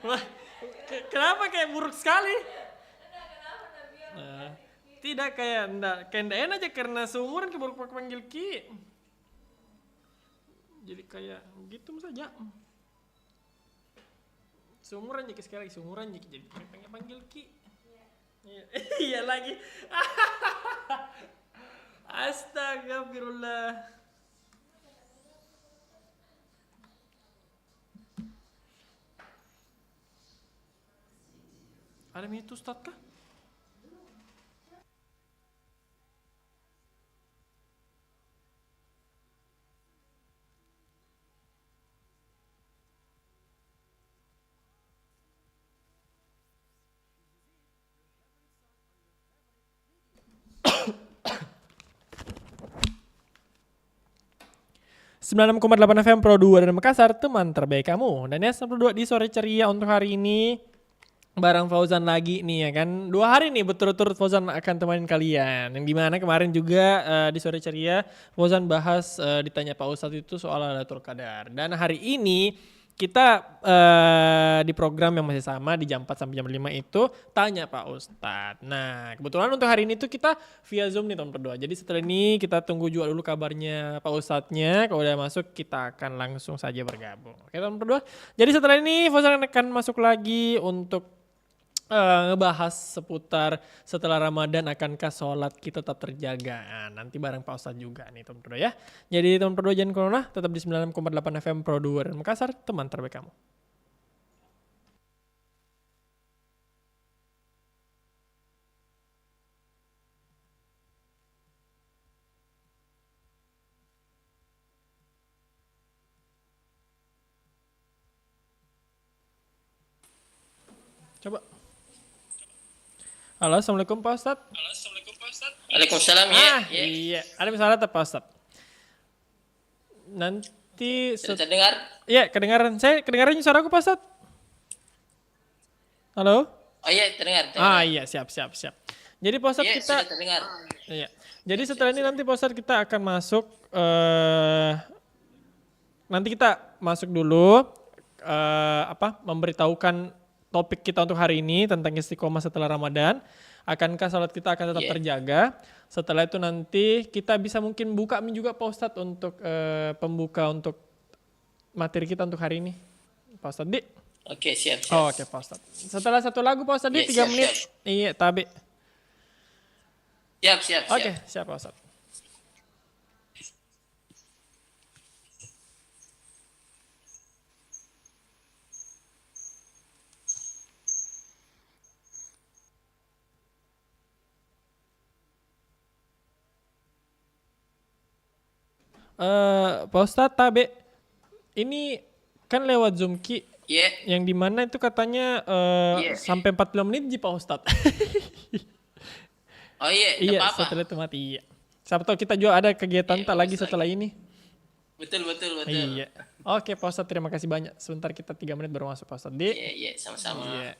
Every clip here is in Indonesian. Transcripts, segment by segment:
Wah, kenapa kayak buruk sekali? Nah, tidak kayak ndak enak aja karena seumuran ke baru panggil Ki. Jadi kayak gitu saja. Seumuran Ki sekali lagi seumuran Ki jadi pengen panggil Ki. Iya, iya lagi. Astagfirullah. Ada itu Ustaz kah? Sembilan 96,8 FM Pro 2 dari Makassar, teman terbaik kamu. Dan ya, 92 di sore ceria untuk hari ini. Bareng Fauzan lagi nih ya kan. 2 hari nih berturut-turut Fauzan akan temanin kalian. Yang dimana kemarin juga di sore ceria Fauzan bahas ditanya Pak Ustadz itu soal Lailatul Qadar. Dan hari ini kita di program yang masih sama di jam 4 sampai jam 5 itu tanya Pak Ustadz. Nah kebetulan untuk hari ini tuh kita via Zoom nih teman berdua. Jadi setelah ini kita tunggu juga dulu kabarnya Pak Ustadznya. Kalau udah masuk kita akan langsung saja bergabung. Oke teman berdua. Jadi setelah ini Fauzan akan masuk lagi untuk ngebahas seputar setelah Ramadan akankah sholat kita tetap terjaga. Nanti bareng Pak Ustadz juga nih teman Pro ya. Jadi teman Pro jangan corona, tetap di 96,8 FM Pro 2 dan Makassar, teman terbaik kamu. Coba. Halo, Assalamualaikum Pak Ustadz. Waalaikumsalam ya. Iya. Ada misalnya Pak Ustadz. Nanti Sudah terdengar? Iya, kedengaran. Saya kedengaran suara aku Pak Ustadz. Halo? Oh iya, terdengar. Iya, siap. Jadi Pak Ustadz Iya, kita sudah terdengar. Iya. Jadi setelah ini nanti Pak Ustadz kita akan masuk nanti kita masuk dulu memberitahukan topik kita untuk hari ini tentang istiqomah setelah Ramadan. Akankah salat kita akan tetap terjaga? Setelah itu nanti kita bisa mungkin buka juga Pak Ustadz untuk pembuka untuk materi kita untuk hari ini. Pak Ustadz Di. Oke, siap. Oke Pak Ustadz. Setelah satu lagu Pak Ustadz Di 3 menit. Siap. Iya, tabi. Siap. Oke, siap Pak Ustadz. Pak Ustadz tabe ini kan lewat Zoom Ki yang dimana itu katanya sampai 40 menit ji Pak Ustadz. Oh iya, iya apa-apa. setelah itu mati iya. Siapa tahu kita juga ada kegiatan tak lagi setelah ini. Betul. Iya. Oke Pak Ustadz terima kasih banyak. Sebentar kita 3 menit baru masuk Pak Ustadz. Iya, sama-sama. Iya.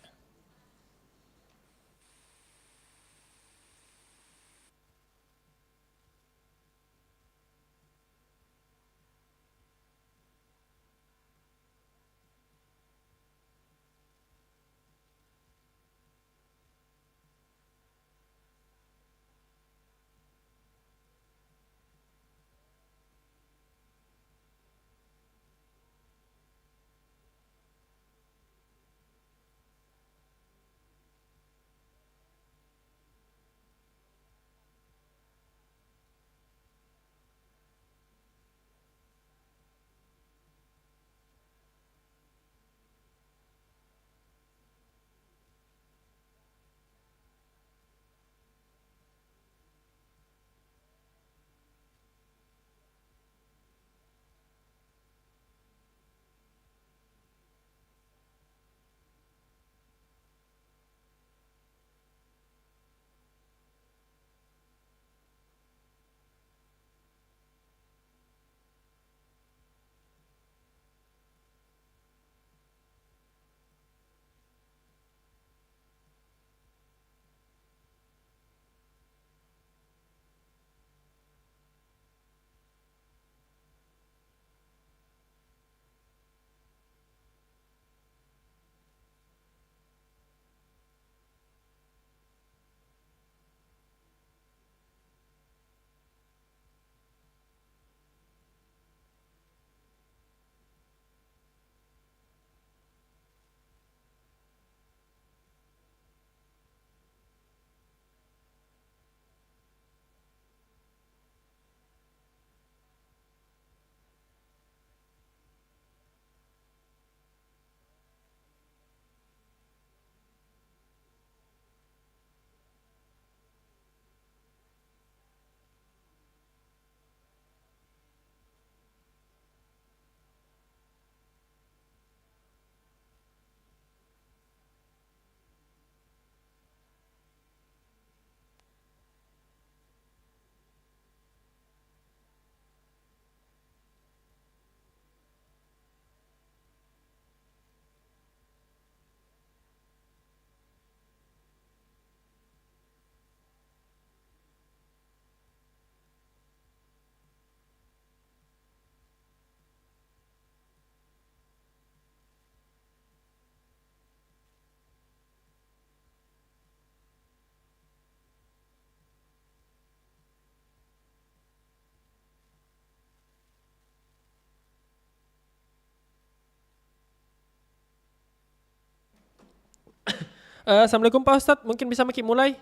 Assalamualaikum Pak Ustadz, mungkin bisa makin mulai.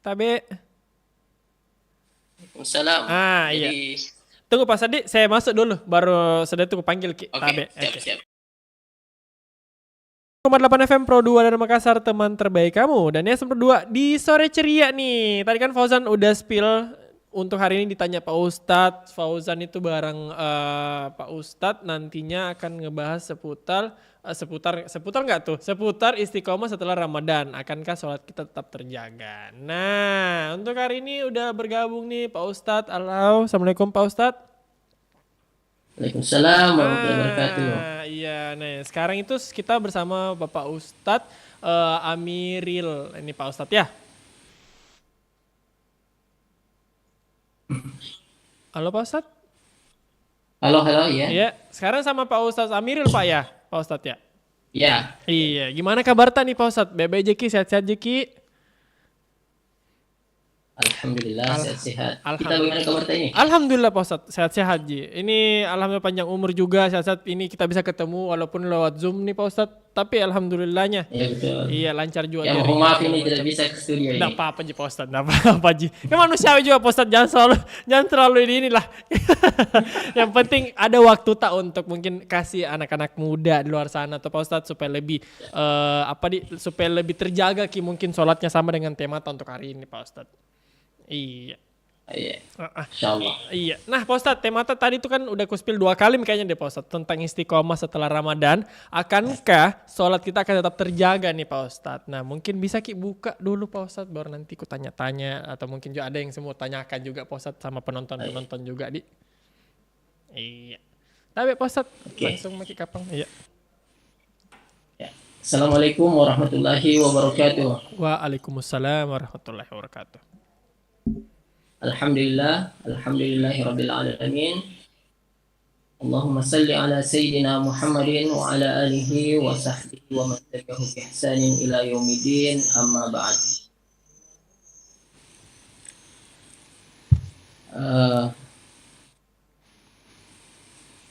Tabe. Waalaikumsalam. Iya. Jadi, Tunggu Pak Sadi, saya masuk dulu, baru sudah itu panggil oke, Tabe. siap. 8 FM Pro 2 dari Makassar, teman terbaik kamu. Dan yang berdua di sore ceria nih. Tadi kan Fauzan udah spill untuk hari ini ditanya Pak Ustadz. Fauzan itu bareng Pak Ustadz nantinya akan ngebahas seputar nggak tuh? Seputar istiqomah setelah Ramadan. Akankah sholat kita tetap terjaga? Nah, untuk hari ini udah bergabung nih Pak Ustadz. Halo, Assalamualaikum Pak Ustadz. Waalaikumsalam warahmatullahi wabarakatuh. Iya, nah sekarang itu kita bersama Bapak Ustadz Amiril. Ini Pak Ustadz ya. Halo Pak Ustadz. Halo, ya. Iya, sekarang sama Pak Ustadz Amiril Pak ya, Pak Ustadz ya. Ya, Iya, gimana kabar nih Pak Ustadz? Bebe Jeki, sehat-sehat Jeki. alhamdulillah sehat-sehat. Kita bagaimana kabar ini? Alhamdulillah Pak Ustadz, sehat-sehat Ji. Ini alhamdulillah panjang umur juga, sehat-sehat. Ini kita bisa ketemu walaupun lewat Zoom nih Pak Ustadz. Tapi alhamdulillahnya. Ya betul. Iya, lancar juga. Ya mohon maaf ini tidak bisa ke studio Nggak ini. apa-apa Ji Pak Ustadz, nggak apa-apa Ji. Kan manusiawi juga Pak Ustadz, jangan terlalu ini lah. Yang penting ada waktu tak untuk mungkin kasih anak-anak muda di luar sana tuh Pak Ustadz supaya lebih supaya lebih terjaga mungkin sholatnya sama dengan tema untuk hari ini Pak Ustadz. Iya. Iya. Insyaallah. Iya. Nah Pak Ustadz, tema tadi itu kan udah kuspil 2 kali kayaknya deh Pak Ustadz tentang istiqomah setelah Ramadan. Akankah sholat kita akan tetap terjaga nih Pak Ustadz? Nah mungkin bisa buka dulu Pak Ustadz, baru nanti ku tanya-tanya. Atau mungkin juga ada yang semua tanyakan juga Pak Ustadz sama penonton-penonton juga di. Iya. Tapi Pak Ustadz, langsung makin kapan? Iya. Ya. Assalamualaikum warahmatullahi wabarakatuh. Waalaikumsalam warahmatullahi wabarakatuh. Alhamdulillahi rabbil alamin. Allahumma salli ala sayyidina Muhammadin wa ala alihi wa sahbihi wa man tabi'ahu bi ihsanin ila yaumiddin, amma ba'd.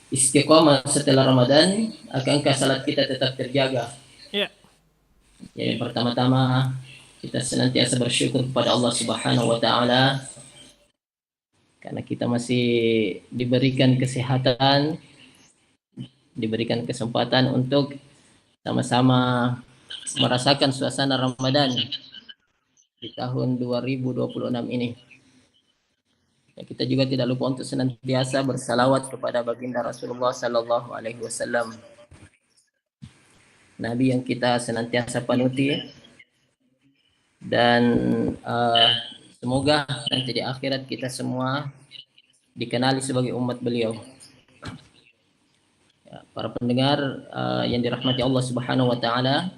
Istiqomah setelah Ramadan, akankah salat kita tetap terjaga? Iya. Jadi pertama-tama kita senantiasa bersyukur kepada Allah Subhanahu wa taala karena kita masih diberikan kesehatan, diberikan kesempatan untuk sama-sama merasakan suasana Ramadan di tahun 2026 ini. Ya, kita juga tidak lupa untuk senantiasa bersalawat kepada baginda Rasulullah Sallallahu Alaihi Wasallam, Nabi yang kita senantiasa panuti, dan semoga nanti di akhirat kita semua dikenali sebagai umat beliau. Ya, para pendengar yang dirahmati Allah Subhanahu wa taala.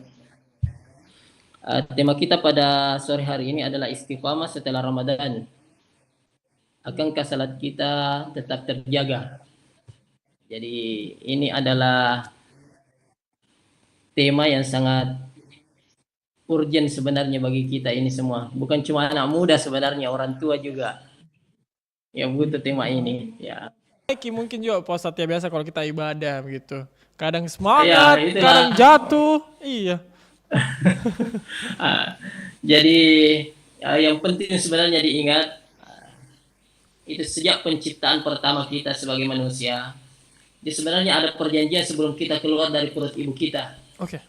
Tema kita pada sore hari ini adalah istiqamah setelah Ramadan. Akankah salat kita tetap terjaga? Jadi ini adalah tema yang sangat urgent sebenarnya bagi kita ini semua. Bukan cuma anak muda sebenarnya, orang tua juga yang butuh tema ini. Ya. Mungkin juga Pak Ustadz ya, biasa kalau kita ibadah gitu. Kadang semangat, ya, kadang jatuh. Iya. Jadi yang penting sebenarnya diingat, itu sejak penciptaan pertama kita sebagai manusia, sebenarnya ada perjanjian sebelum kita keluar dari perut ibu kita. Oke.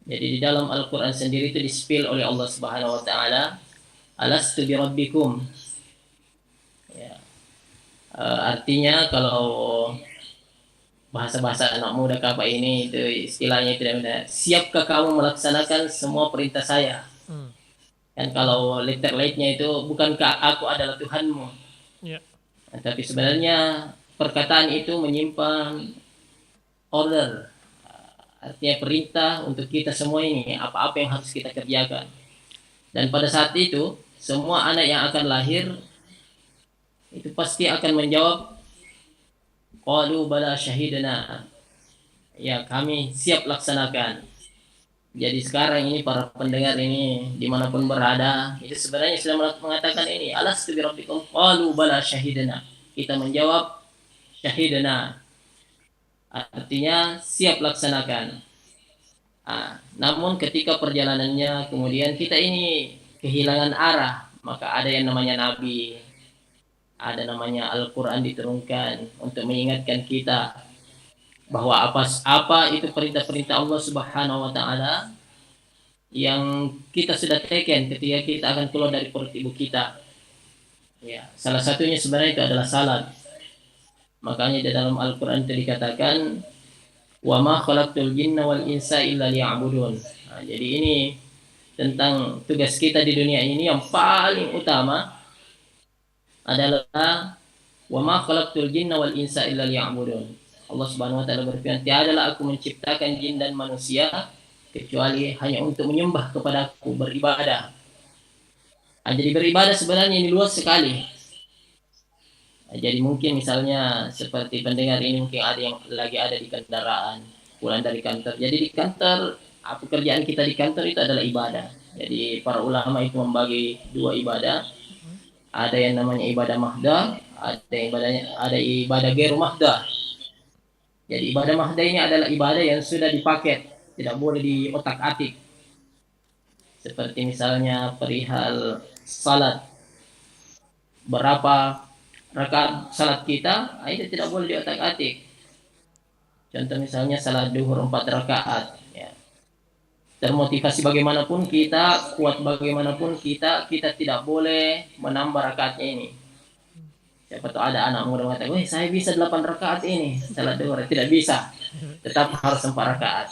Jadi di dalam Al-Quran sendiri itu di-spill oleh Allah Subhanahu wa taala, alastu bi rabbikum. Ya. Artinya kalau bahasa-bahasa anak muda apa ini itu istilahnya tidak benar. Siapkah kamu melaksanakan semua perintah saya? Dan kalau letter-letternya itu, bukankah aku adalah Tuhanmu? Yeah. Nah, tapi sebenarnya perkataan itu menyimpan order. Artinya perintah untuk kita semua ini, apa-apa yang harus kita kerjakan. Dan pada saat itu, semua anak yang akan lahir itu pasti akan menjawab, qalu bala syahidana. Ya, kami siap laksanakan. Jadi sekarang ini para pendengar ini dimanapun berada, itu sebenarnya sudah mengatakan ini, alastu bi rabbikum, qalu bala syahidana. Kita menjawab syahidana. Artinya siap laksanakan. Namun ketika perjalanannya kemudian kita ini kehilangan arah, maka ada yang namanya Nabi, ada namanya Al-Quran diturunkan untuk mengingatkan kita bahwa apa itu perintah-perintah Allah Subhanahu wa taala yang kita sudah teken ketika kita akan keluar dari perut ibu kita. Ya, salah satunya sebenarnya itu adalah salat. Makanya di dalam Al-Quran itu dikatakan wa ma khalaqtul jinna wal insa illa liya'budun. Jadi ini tentang tugas kita di dunia ini yang paling utama adalah wa ma khalaqtul jinna wal insa illa liya'budun. Allah Subhanahu wa taala berfirman, "Tiadalah aku menciptakan jin dan manusia kecuali hanya untuk menyembah kepadaku, beribadah." Jadi beribadah sebenarnya ini luas sekali. Jadi mungkin misalnya seperti pendengar ini mungkin ada yang lagi ada di kendaraan, pulang dari kantor. Jadi di kantor, pekerjaan kita di kantor itu adalah ibadah. Jadi para ulama itu membagi dua ibadah. Ada yang namanya ibadah mahdah, ada ibadah geru mahdah. Jadi ibadah mahdah ini adalah ibadah yang sudah dipaket, tidak boleh diotak-atik. Seperti misalnya perihal salat. Berapa rakaat salat kita, itu tidak boleh diotak-atik. Contoh misalnya salat duhur 4 rakaat. Ya. Termotivasi bagaimanapun kita, kuat bagaimanapun kita tidak boleh menambah rakaatnya ini. Siapa tahu ada anak muda mengatakan, "Wih, saya bisa 8 rakaat ini salat duhur." Tidak bisa. Tetap harus 4 rakaat.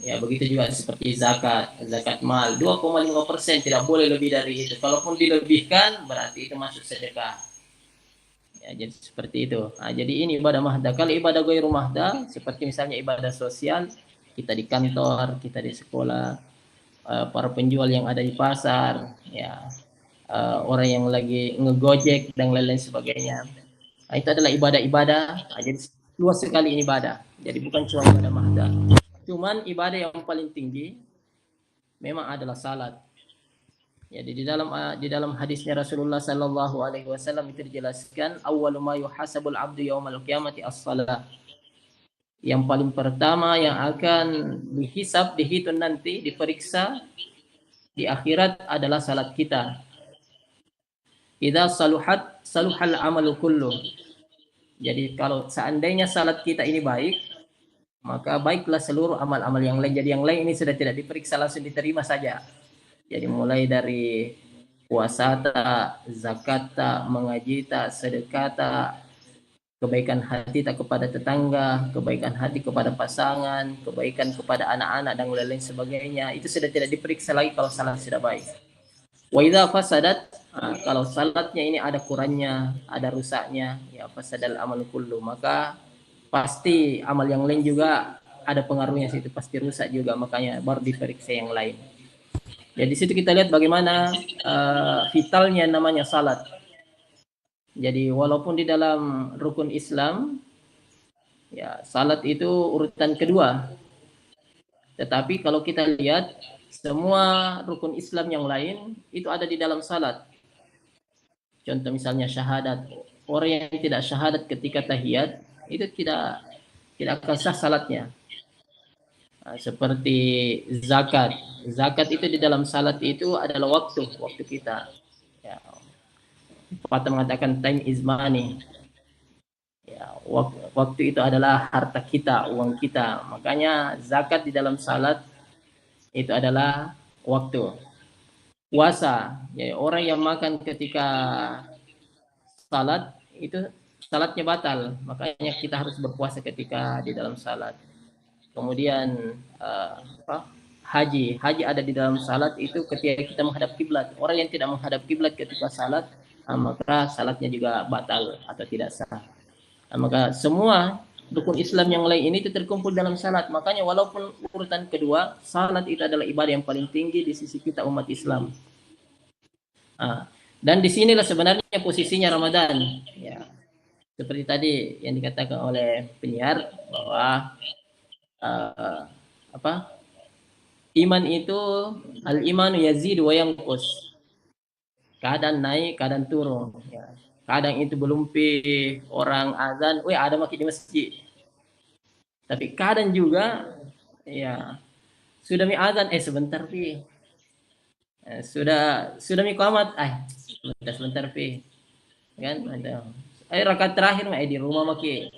Ya, begitu juga seperti zakat mal 2,5%, tidak boleh lebih dari itu. Kalaupun dilebihkan berarti itu masuk sedekah. Ya, jadi seperti itu. Jadi ini ibadah mahdah. Kalau ibadah ghairu mahdah seperti misalnya ibadah sosial, kita di kantor, kita di sekolah, para penjual yang ada di pasar, ya, orang yang lagi ngegojek dan lain-lain sebagainya. Itu adalah ibadah-ibadah. Jadi luas sekali ini ibadah. Jadi bukan cuma ibadah mahdah. Cuman ibadah yang paling tinggi memang adalah salat. Jadi di dalam hadisnya Rasulullah Sallallahu Alaihi Wasallam itu dijelaskan awwalu ma yuhasabul abdu yaumal qiyamati as-salah. Yang paling pertama yang akan dihitung nanti, diperiksa di akhirat adalah salat kita. Idza saluhat saluhal amalu kullu. Jadi kalau seandainya salat kita ini baik, maka baiklah seluruh amal-amal yang lain. Jadi yang lain ini sudah tidak diperiksa, langsung diterima saja. Jadi mulai dari puasa tak, zakat tak, mengaji tak, sedekah tak, kebaikan hati tak kepada tetangga, kebaikan hati kepada pasangan, kebaikan kepada anak-anak dan lain-lain sebagainya. Itu sudah tidak diperiksa lagi kalau salat sudah baik. Wa idza fasadat, kalau salatnya ini ada kurangnya, ada rusaknya, ya fasadal amal kullu, maka pasti amal yang lain juga ada pengaruhnya, situ pasti rusak juga, makanya baru diperiksa yang lain. Jadi di situ kita lihat bagaimana vitalnya namanya salat. Jadi walaupun di dalam rukun Islam, ya salat itu urutan kedua. Tetapi kalau kita lihat semua rukun Islam yang lain itu ada di dalam salat. Contoh misalnya syahadat. Orang yang tidak syahadat ketika tahiyat itu tidak akan sah salatnya. Seperti zakat. Zakat itu di dalam salat itu adalah waktu kita. Ya, pepatah mengatakan time is money. Ya, waktu itu adalah harta kita, uang kita. Makanya zakat di dalam salat itu adalah waktu. Puasa, ya, orang yang makan ketika salat itu salatnya batal. Makanya kita harus berpuasa ketika di dalam salat. Kemudian haji ada di dalam salat itu ketika kita menghadap kiblat. Orang yang tidak menghadap kiblat ketika salat, maka salatnya juga batal atau tidak sah. Maka semua rukun Islam yang lain ini itu terkumpul dalam salat. Makanya walaupun urutan kedua, salat itu adalah ibadah yang paling tinggi di sisi kita umat Islam. Dan disinilah sebenarnya posisinya Ramadan. Ya, seperti tadi yang dikatakan oleh penyiar bahwa iman itu al-imanu yazidu wa yanqus. Kadang naik, kadang turun. Ya. Kadang itu belum orang azan, ada makin di masjid. Tapi kadang juga ya sudah mi azan, sebentar pi. Sudah mi qamat, sebentar pi. Kan ada. Rakaat terakhir mah di rumah maki.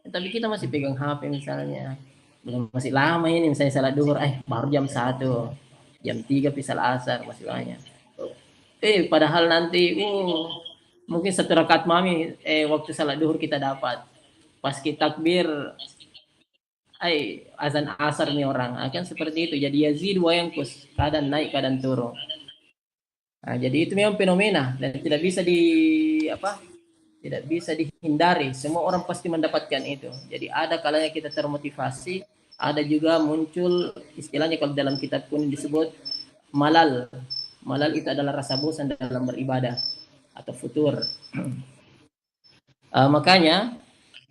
Tapi kita masih pegang HP misalnya. Belum, masih lama ini misalnya salat duhur, baru jam 1, jam 3 pisah asar masih banyak. Padahal nanti mungkin satu rakaat mami waktu salat duhur kita dapat. Pas kita takbir azan asar nih orang akan seperti itu, jadi yazid wa yanqus, kadang naik kadang turun. Nah, jadi itu memang fenomena dan tidak bisa tidak bisa dihindari, semua orang pasti mendapatkan itu. Jadi ada kalanya kita termotivasi, ada juga muncul istilahnya kalau dalam kitab kuning disebut malal. Malal itu adalah rasa bosan dalam beribadah atau futur. Makanya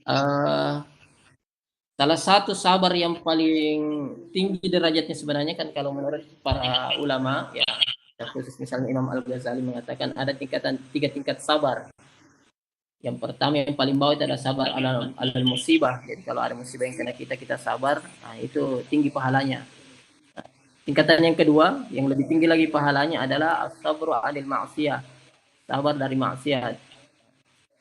uh, salah satu sabar yang paling tinggi derajatnya sebenarnya kan kalau menurut para ulama ya, khusus misalnya Imam Al-Ghazali mengatakan ada tiga tingkat sabar. Yang pertama yang paling bawah itu adalah sabar alal musibah. Jadi kalau ada musibah yang kena kita, kita sabar, itu tinggi pahalanya. Tingkatan yang kedua, yang lebih tinggi lagi pahalanya adalah as-sabru 'anil ma'siyah. Sabar dari maksiat.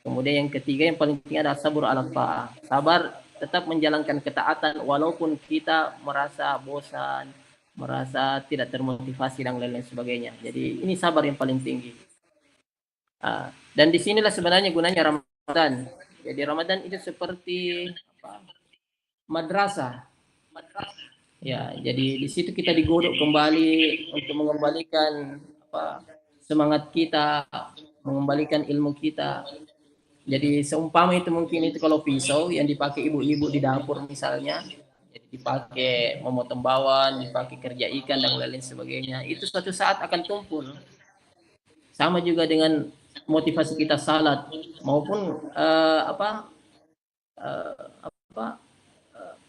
Kemudian yang ketiga yang paling tinggi adalah sabur ala ta'ah. Sabar tetap menjalankan ketaatan walaupun kita merasa bosan, merasa tidak termotivasi dan lain-lain sebagainya. Jadi ini sabar yang paling tinggi. Dan disinilah sebenarnya gunanya Ramadan. Jadi Ramadan itu seperti madrasah. Ya, jadi di situ kita digodok kembali untuk mengembalikan semangat kita, mengembalikan ilmu kita. Jadi seumpama itu mungkin itu kalau pisau yang dipakai ibu-ibu di dapur misalnya, jadi dipakai memotong bawang, dipakai kerja ikan dan lain-lain sebagainya, itu suatu saat akan tumpul. Sama juga dengan motivasi kita salat maupun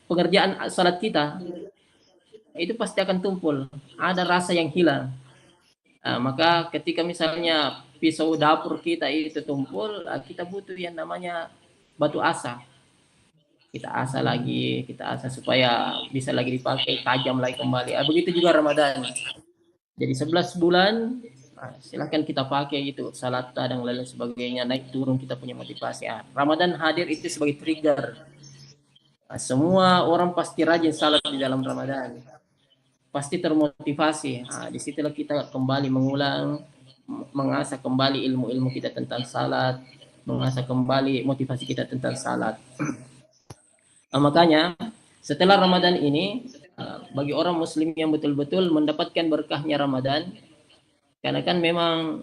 pengerjaan salat kita, itu pasti akan tumpul. Ada rasa yang hilang. Maka ketika misalnya pisau dapur kita itu tumpul, kita butuh yang namanya batu asa. Kita asa lagi, kita asa supaya bisa lagi dipakai, tajam lagi kembali. Begitu juga Ramadan. Jadi 11 bulan, silahkan kita pakai itu, salat dan lain sebagainya, naik turun kita punya motivasi. Ramadan hadir itu sebagai trigger. Semua orang pasti rajin salat di dalam Ramadan. Pasti termotivasi. Disitulah kita kembali mengulang, mengasah kembali ilmu-ilmu kita tentang salat, mengasah kembali motivasi kita tentang salat. Makanya setelah Ramadan ini, bagi orang muslim yang betul-betul mendapatkan berkahnya Ramadan, karena kan memang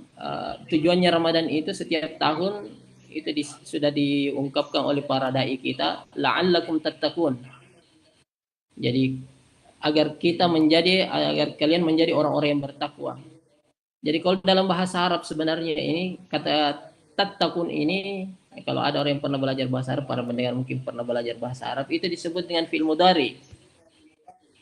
tujuannya Ramadan itu setiap tahun itu sudah diungkapkan oleh para dai kita, la'allakum tattaqun. Jadi agar kalian menjadi orang-orang yang bertakwa. Jadi kalau dalam bahasa Arab sebenarnya ini kata tattaqun ini, kalau ada orang yang pernah belajar bahasa Arab, para pendengar mungkin pernah belajar bahasa Arab, itu disebut dengan fi'il mudhari.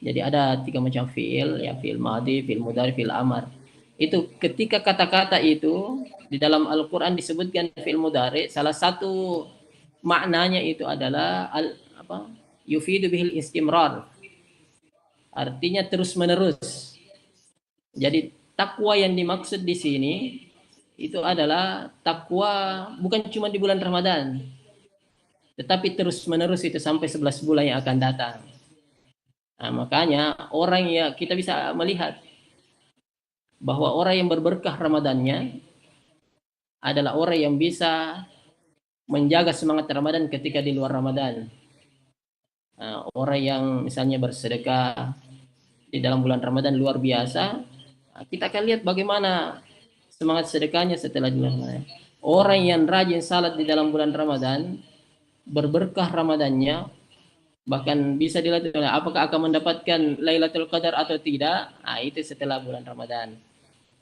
Jadi ada 3 macam fi'il, ya fi'il madhi, fi'il mudhari, fi'il amar. Itu ketika kata-kata itu di dalam Al-Qur'an disebutkan fi'il mudhari, salah satu maknanya itu adalah yufidu bihil istimrar. Artinya terus-menerus. Jadi takwa yang dimaksud di sini itu adalah takwa bukan cuma di bulan Ramadan, tetapi terus-menerus itu sampai 11 bulan yang akan datang. Makanya orang ya kita bisa melihat bahwa orang yang berberkah Ramadannya adalah orang yang bisa menjaga semangat Ramadan ketika di luar Ramadan. Orang yang misalnya bersedekah di dalam bulan Ramadan luar biasa, kita akan lihat bagaimana semangat sedekahnya setelah bulan Ramadan. Orang yang rajin salat di dalam bulan Ramadan, berberkah Ramadannya, bahkan bisa dilihat apakah akan mendapatkan Lailatul Qadar atau tidak, itu setelah bulan Ramadan.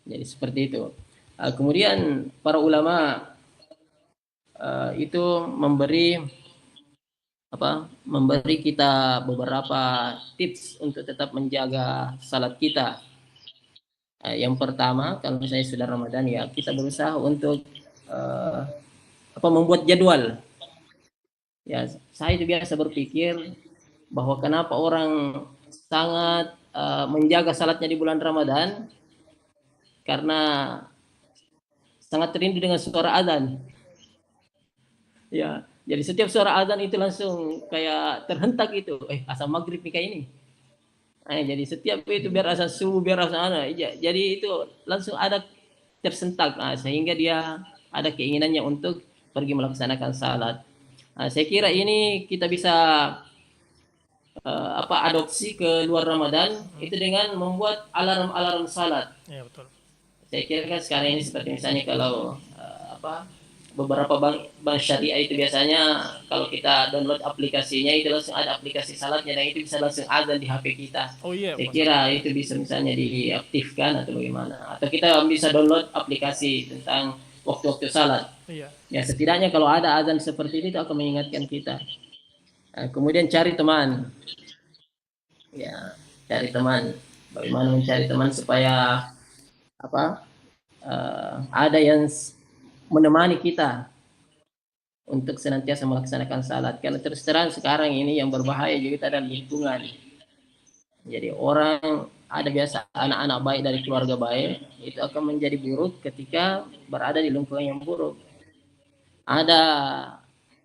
Jadi seperti itu. Kemudian para ulama itu memberi kita beberapa tips untuk tetap menjaga salat kita. Yang pertama, kalau misalnya sudah Ramadan ya kita berusaha untuk membuat jadwal. Ya, saya itu biasa berpikir bahwa kenapa orang sangat menjaga salatnya di bulan Ramadan karena sangat rindu dengan suara azan. Ya, jadi setiap suara azan itu langsung kayak terhentak itu. Azan maghrib nih kayak ini. Jadi setiap itu biar azan subuh, biar azan ana. Jadi itu langsung ada tersentak. Sehingga dia ada keinginannya untuk pergi melaksanakan salat. Saya kira ini kita bisa adopsi ke luar Ramadan itu dengan membuat alarm-alarm salat. Ya betul. Saya kira kan sekarang ini seperti misalnya kalau beberapa bank syariah itu biasanya kalau kita download aplikasinya itu langsung ada aplikasi salatnya dan itu bisa langsung azan di HP kita. Oh iya, Saya Pak. kira itu bisa misalnya diaktifkan atau bagaimana. Atau kita bisa download aplikasi tentang waktu-waktu salat. Iya. Ya setidaknya kalau ada azan seperti itu akan mengingatkan kita. Kemudian cari teman. Ya, cari teman. Bagaimana mencari teman supaya ada yang menemani kita untuk senantiasa melaksanakan salat. Karena terus terang sekarang ini yang berbahaya juga adalah lingkungan. Jadi orang ada biasa anak-anak baik dari keluarga baik itu akan menjadi buruk ketika berada di lingkungan yang buruk. Ada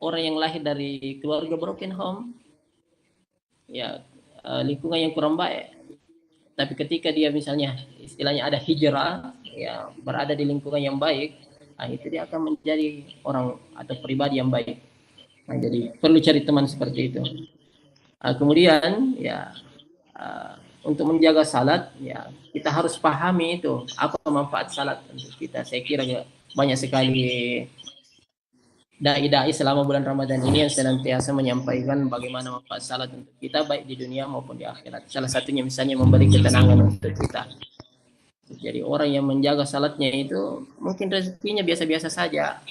orang yang lahir dari keluarga broken home, ya lingkungan yang kurang baik. Tapi ketika dia misalnya istilahnya ada hijrah, ya berada di lingkungan yang baik, itu dia akan menjadi orang atau pribadi yang baik. Jadi perlu cari teman seperti itu. Kemudian ya untuk menjaga salat, ya kita harus pahami itu apa manfaat salat untuk kita. Saya kira banyak sekali dai-dai selama bulan Ramadan ini yang senantiasa menyampaikan bagaimana manfaat salat untuk kita baik di dunia maupun di akhirat. Salah satunya misalnya memberi ketenangan untuk kita. Jadi orang yang menjaga salatnya itu mungkin rezekinya biasa-biasa saja.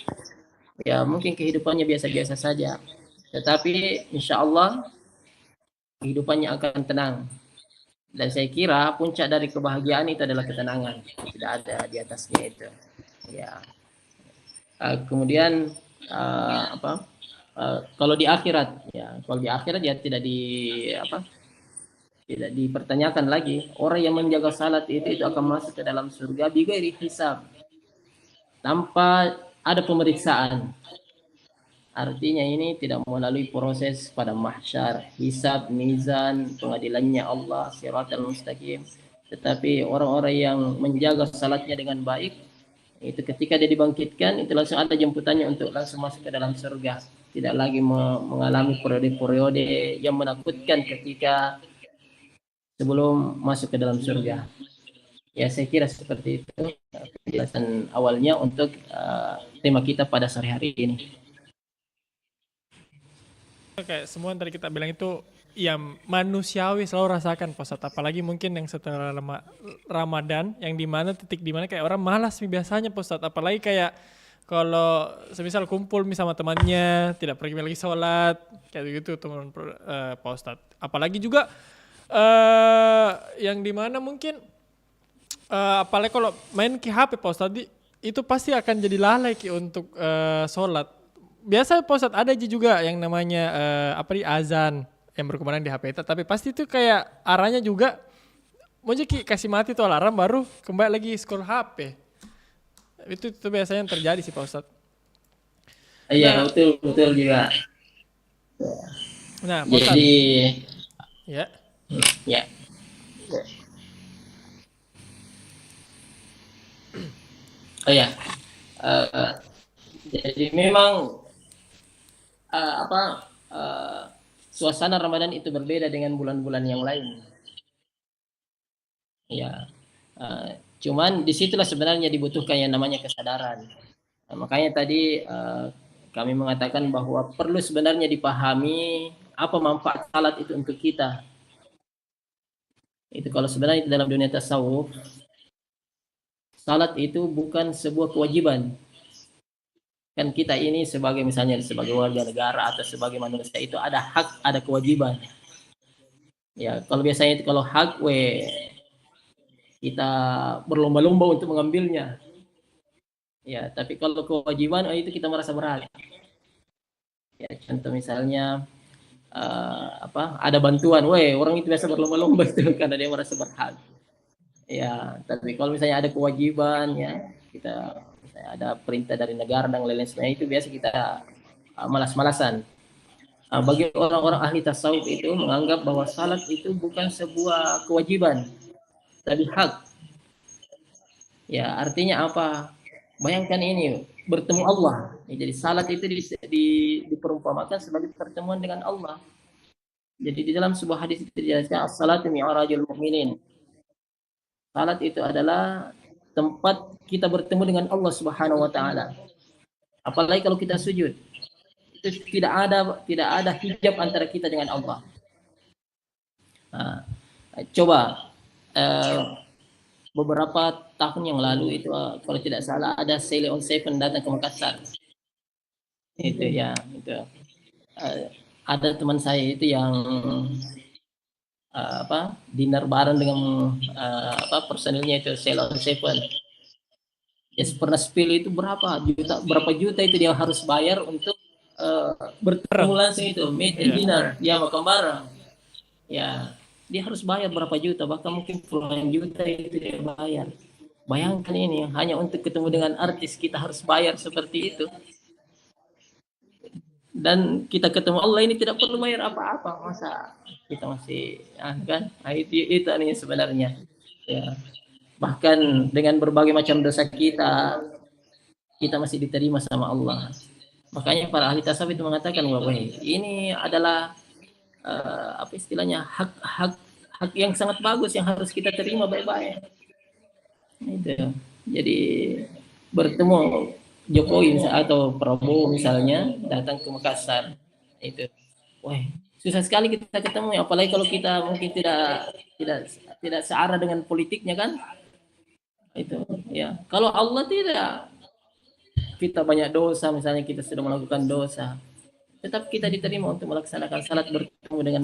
Ya mungkin kehidupannya biasa-biasa saja. Tetapi insya Allah kehidupannya akan tenang. Dan saya kira puncak dari kebahagiaan itu adalah ketenangan. Tidak ada di atasnya itu. Ya. Kemudian kalau di akhirat ya tidak dipertanyakan lagi. Orang yang menjaga salat itu akan masuk ke dalam surga bighairi hisab, tanpa ada pemeriksaan. Artinya ini tidak melalui proses pada mahsyar, hisab, mizan, pengadilannya Allah, siratal mustaqim. Tetapi orang-orang yang menjaga salatnya dengan baik, itu ketika dia dibangkitkan, itu langsung ada jemputannya untuk langsung masuk ke dalam surga. Tidak lagi mengalami periode-periode yang menakutkan ketika sebelum masuk ke dalam surga. Ya saya kira seperti itu penjelasan awalnya untuk tema kita pada sore hari ini. Kayak semua yang tadi kita bilang itu ya manusiawi selalu rasakan Pak Ustadz. Apalagi mungkin yang setelah Ramadan yang titik dimana kayak orang malas biasanya Pak Ustadz. Apalagi kayak kalau semisal kumpul sama temannya tidak pergi lagi sholat kayak gitu teman Pak Ustadz. Apalagi juga yang dimana mungkin apalagi kalau main ke HP Pak Ustadz itu pasti akan jadi lalai untuk sholat. Biasa Pak Ustadz ada juga yang namanya azan yang berkumandang di HP itu, tapi pasti itu kayak arahnya juga mau kasih mati tuh alarm baru kembali lagi scroll HP. Itu biasanya yang terjadi sih Pak Ustadz. Iya, betul juga. Nah, Pak Ustadz. Jadi ya. Jadi memang suasana Ramadan itu berbeda dengan bulan-bulan yang lain. Ya, cuman disitulah sebenarnya dibutuhkan yang namanya kesadaran. Makanya tadi kami mengatakan bahwa perlu sebenarnya dipahami apa manfaat salat itu untuk kita. Itu kalau sebenarnya dalam dunia tasawuf, salat itu bukan sebuah kewajiban. Kan kita ini sebagai warga negara atau sebagai manusia itu ada hak, ada kewajiban. Ya, kalau biasanya itu kalau hak kita berlomba-lomba untuk mengambilnya. Ya, tapi kalau kewajiban itu kita merasa berhak. Ya, contoh misalnya ada bantuan, woi orang itu biasa berlomba-lomba itu karena dia merasa berhak. Ya, tapi kalau misalnya ada kewajiban ya, kita misalnya ada perintah dari negara dan lain-lain sebagainya itu biasa kita malas-malasan. Bagi orang-orang ahli tasawuf itu menganggap bahwa salat itu bukan sebuah kewajiban, tapi hak. Ya, artinya apa? Bayangkan ini bertemu Allah. Jadi salat itu diperumpamakan sebagai pertemuan dengan Allah. Jadi di dalam sebuah hadis itu dijelaskan as-salatu mi'rajul mu'minin. Salat itu adalah tempat kita bertemu dengan Allah Subhanahu wa taala. Apalagi kalau kita sujud. Itu tidak ada hijab antara kita dengan Allah. Nah, coba beberapa tahun yang lalu itu kalau tidak salah ada Sailor on Seven datang ke Makassar. Itu ya, itu. Ada teman saya itu yang dinner bareng dengan personilnya itu Sailor on Seven. Ya pernah spill itu berapa juta itu dia harus bayar untuk bertemu langsung itu meet and dinner, ya makan bareng. Ya, dia harus bayar berapa juta, bahkan mungkin puluhan juta itu dia bayar. Bayangkan ini hanya untuk ketemu dengan artis kita harus bayar seperti itu. Dan kita ketemu Allah ini tidak perlu bayar apa-apa, masa kita masih kan? Nah, itu artinya sebenarnya. Ya. Bahkan dengan berbagai macam dosa kita masih diterima sama Allah. Makanya para ahli tasawuf itu mengatakan bahwa ini adalah istilahnya hak yang sangat bagus yang harus kita terima baik-baik. Itu. Jadi bertemu Jokowi atau Prabowo misalnya datang ke Makassar itu, wah susah sekali kita ketemu, apalagi kalau kita mungkin tidak searah dengan politiknya kan, itu ya. Kalau Allah tidak, kita banyak dosa misalnya kita sudah melakukan dosa, tetap kita diterima untuk melaksanakan salat bertemu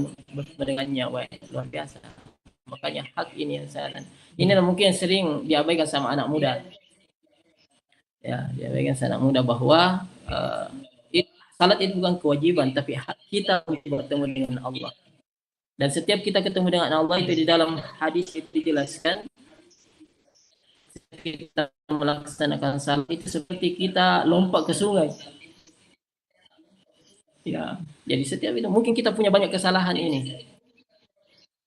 dengannya, wah luar biasa. Makanya hak ini ini mungkin sering diabaikan sama anak muda. Ya, diabaikan sama anak muda bahwa salat itu bukan kewajiban, tapi hak kita untuk bertemu dengan Allah. Dan setiap kita ketemu dengan Allah itu di dalam hadis itu dijelaskan, kita melaksanakan salat itu seperti kita lompat ke sungai. Ya, jadi setiap itu mungkin kita punya banyak kesalahan ini.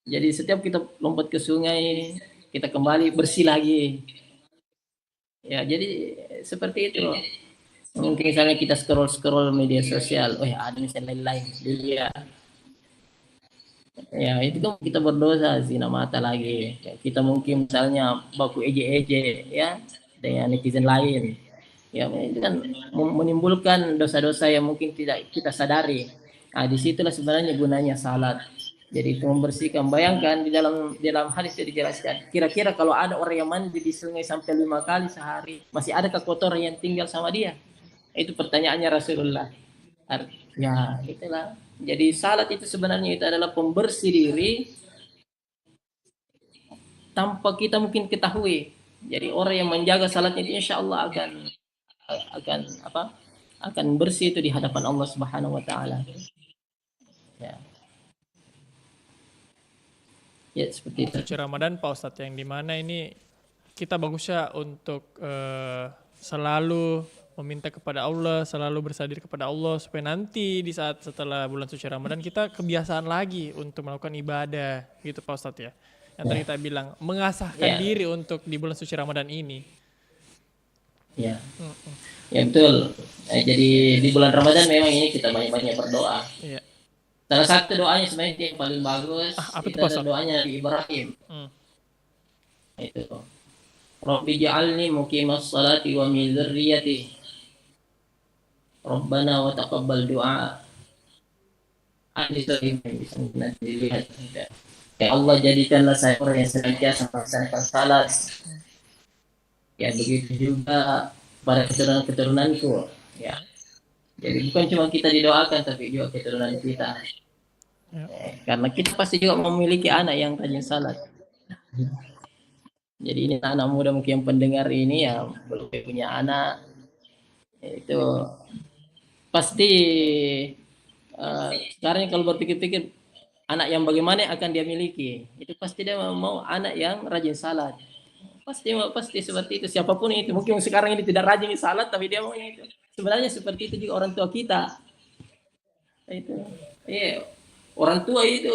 Jadi setiap kita lompat ke sungai, kita kembali bersih lagi. Ya, jadi seperti itu. Mungkin misalnya kita scroll media sosial, ada misalnya lain dia. Ya, itu kan kita berdosa, zina mata lagi. Ya, kita mungkin misalnya baku eje-eje ya dengan netizen lain. Ya, itu kan menimbulkan dosa-dosa yang mungkin tidak kita sadari. Nah, disitulah sebenarnya gunanya salat. Jadi itu membersihkan. Bayangkan di dalam hadis itu dijelaskan. Kira-kira kalau ada orang yang mandi di sungai sampai 5 kali sehari, masih adakah kotoran yang tinggal sama dia? Itu pertanyaannya Rasulullah. Ya, itulah. Jadi salat itu sebenarnya itu adalah pembersih diri tanpa kita mungkin ketahui. Jadi orang yang menjaga salatnya itu insya Allah akan bersih itu di hadapan Allah Subhanahu wa taala. Ya. Ya seperti itu. Suci Ramadan Pak Ustadz, yang dimana ini kita bagusnya untuk selalu meminta kepada Allah, selalu bersadir kepada Allah supaya nanti di saat setelah bulan suci Ramadan kita kebiasaan lagi untuk melakukan ibadah gitu Pak Ustadz ya. Yang tadi kita bilang mengasahkan diri untuk di bulan suci Ramadan ini. Ya. Ya betul. Jadi di bulan Ramadan memang ini kita banyak-banyak berdoa. Iya. Salah satu doanya sebenarnya yang paling bagus itu adalah doanya di Ibrahim. Itu. Rabbi ja'alni muqimas salati wa min dzurriyyati. Rabbana wa taqabbal du'a. Hadis ini bisa nanti dilihat. Ya Allah, jadikanlah saya orang yang senantiasa melaksanakan salat. Ya begitu juga pada keturunan-keturunanku. Ya. Jadi bukan cuma kita didoakan, tapi juga keturunan kita. Karena kita pasti juga memiliki anak yang rajin salat. Jadi ini anak muda mungkin yang pendengar ini ya belum punya anak, itu pasti Sekarang kalau berpikir-pikir anak yang bagaimana akan dia miliki, itu pasti dia mau anak yang rajin salat. Pasti seperti itu, siapapun itu. Mungkin sekarang ini tidak rajin salat tapi dia maunya itu. Sebenarnya seperti itu juga orang tua kita. Itu. Iya. Orang tua itu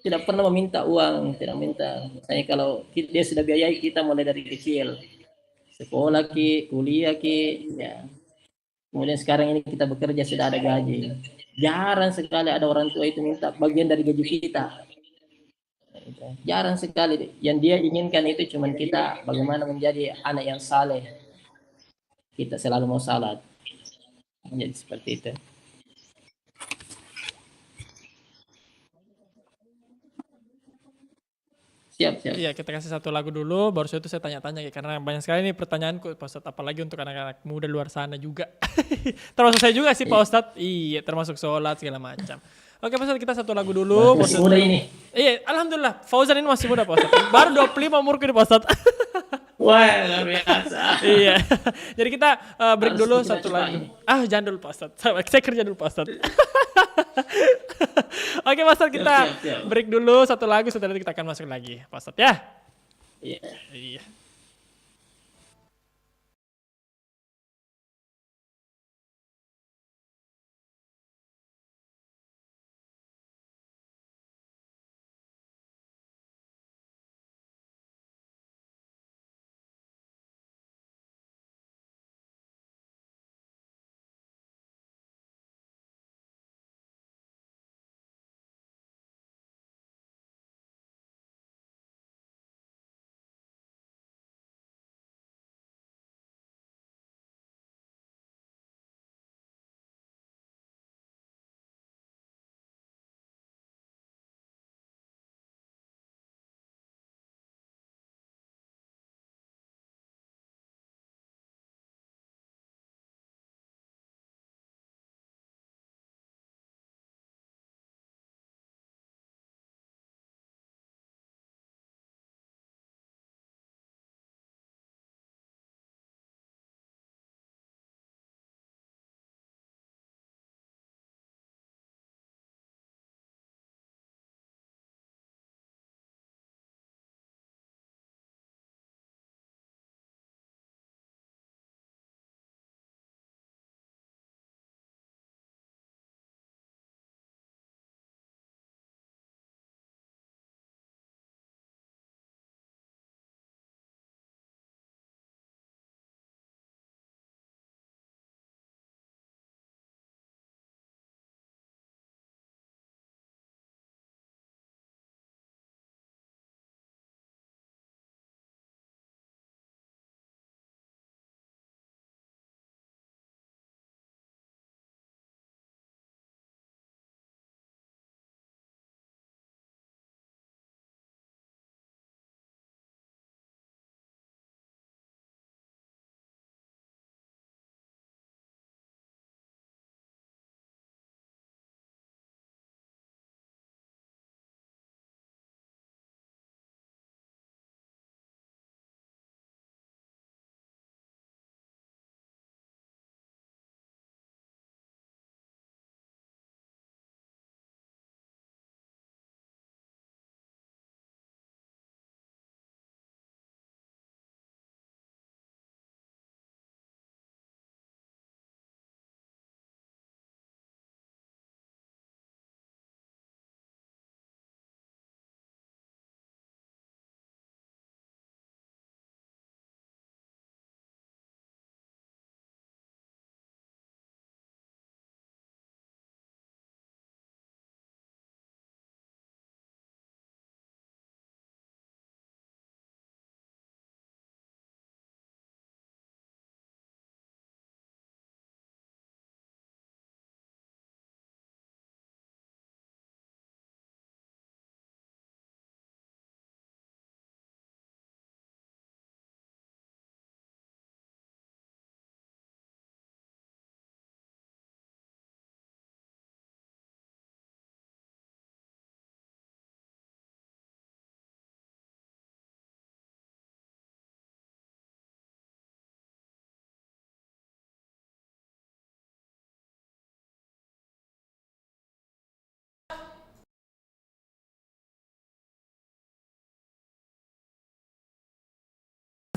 tidak pernah meminta uang, tidak minta. Misalnya kalau dia sudah biayai kita mulai dari kecil, sekolah ki, kuliah ki, ya. Kemudian sekarang ini kita bekerja sudah ada gaji. Jarang sekali ada orang tua itu minta bagian dari gaji kita. Jarang sekali. Yang dia inginkan itu cuman kita bagaimana menjadi anak yang saleh. Kita selalu mau salat. Menjadi seperti itu. Siap, siap. Iya, kita kasih satu lagu dulu, baru itu saya tanya-tanya ya, karena banyak sekali nih pertanyaanku, Pak Ustadz, apalagi untuk anak-anak muda luar sana juga. Termasuk saya juga sih, Pak Ustadz. Iya, termasuk sholat segala macam. Oke, Pak Ustadz, kita satu lagu dulu. Pak Masih Ustadz. muda ini. Iya, alhamdulillah. Fauzan ini masih muda, Pak Ustadz. Baru 25 umurku nih, Pak Ustadz. Wah, luar biasa. Iya. Jadi kita break Harus dulu kita satu coba lagu. ini. Ah, jangan dulu, Pak Ustadz. Saya kerja dulu, Pak Ustadz. Oke, Pak Ustadz, Siap, kita siap, siap. break dulu satu lagu, setelah itu kita akan masuk lagi, Pak Ustadz ya. Iya. Iya.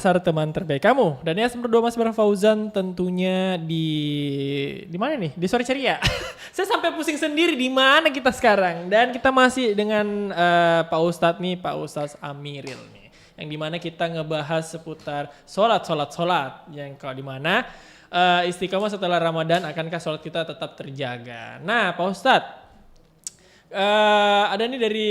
Makassar teman terbaik kamu. Dan yang nomor 2 Mas Bram Fauzan tentunya di mana nih? Di Sore Ceria. Saya sampai pusing sendiri di mana kita sekarang. Dan kita masih dengan Pak Ustadz nih, Pak Ustadz Amiril nih. Yang dimana kita ngebahas seputar sholat. Yang kalau dimana istiqomah setelah Ramadan, akankah sholat kita tetap terjaga. Nah Pak Ustadz, ada nih dari